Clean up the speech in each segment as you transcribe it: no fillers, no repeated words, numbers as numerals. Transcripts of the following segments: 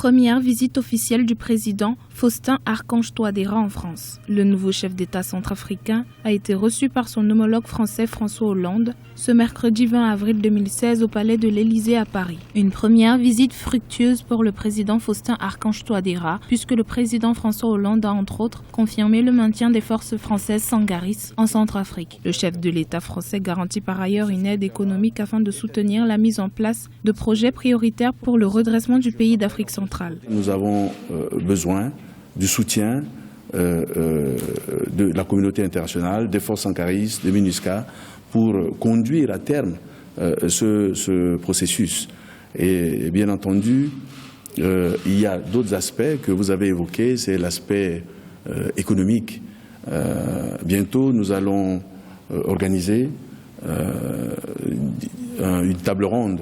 Première visite officielle du président Faustin Archange Touadéra en France. Le nouveau chef d'État centrafricain a été reçu par son homologue français François Hollande ce mercredi 20 avril 2016 au palais de l'Élysée à Paris. Une première visite fructueuse pour le président Faustin Archange Touadéra puisque le président François Hollande a entre autres confirmé le maintien des forces françaises Sangaris en Centrafrique. Le chef de l'État français garantit par ailleurs une aide économique afin de soutenir la mise en place de projets prioritaires pour le redressement du pays d'Afrique centrale. Nous avons besoin du soutien de la communauté internationale, des forces sankaristes, des MINUSCA, pour conduire à terme ce processus. Et bien entendu, il y a d'autres aspects que vous avez évoqués, c'est l'aspect économique. Bientôt, nous allons organiser une table ronde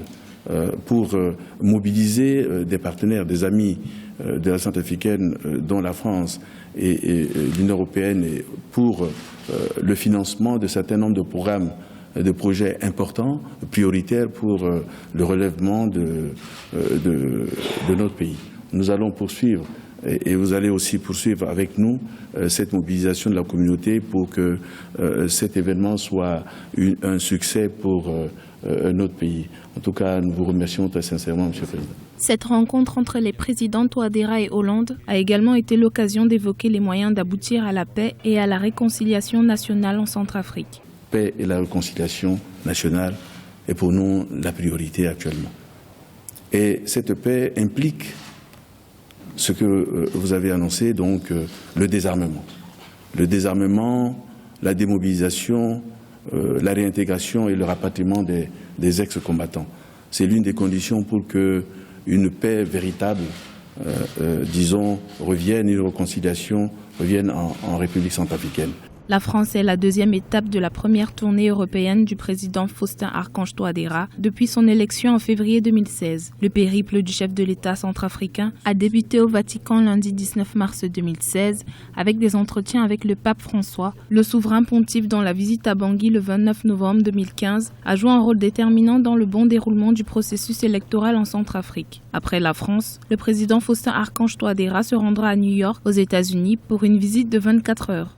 pour mobiliser des partenaires, des amis de la Centrafricaine, dont la France et l'Union européenne, pour le financement de certains nombres de programmes, de projets importants, prioritaires pour le relèvement de notre pays. Nous allons poursuivre, et vous allez aussi poursuivre avec nous cette mobilisation de la communauté pour que cet événement soit un succès pour notre pays. En tout cas, nous vous remercions très sincèrement, Monsieur le Président. Cette rencontre entre les présidents Touadéra et Hollande a également été l'occasion d'évoquer les moyens d'aboutir à la paix et à la réconciliation nationale en Centrafrique. La paix et la réconciliation nationale est pour nous la priorité actuellement. Et cette paix implique ce que vous avez annoncé, donc le désarmement. Le désarmement, la démobilisation, la réintégration et le rapatriement des ex-combattants. C'est l'une des conditions pour qu'une paix véritable, disons, revienne, une réconciliation revienne en République centrafricaine. La France est la deuxième étape de la première tournée européenne du président Faustin Archange Touadéra depuis son élection en février 2016. Le périple du chef de l'État centrafricain a débuté au Vatican lundi 19 mars 2016 avec des entretiens avec le pape François, le souverain pontife dont la visite à Bangui le 29 novembre 2015 a joué un rôle déterminant dans le bon déroulement du processus électoral en Centrafrique. Après la France, le président Faustin Archange Touadéra se rendra à New York aux États-Unis pour une visite de 24 heures.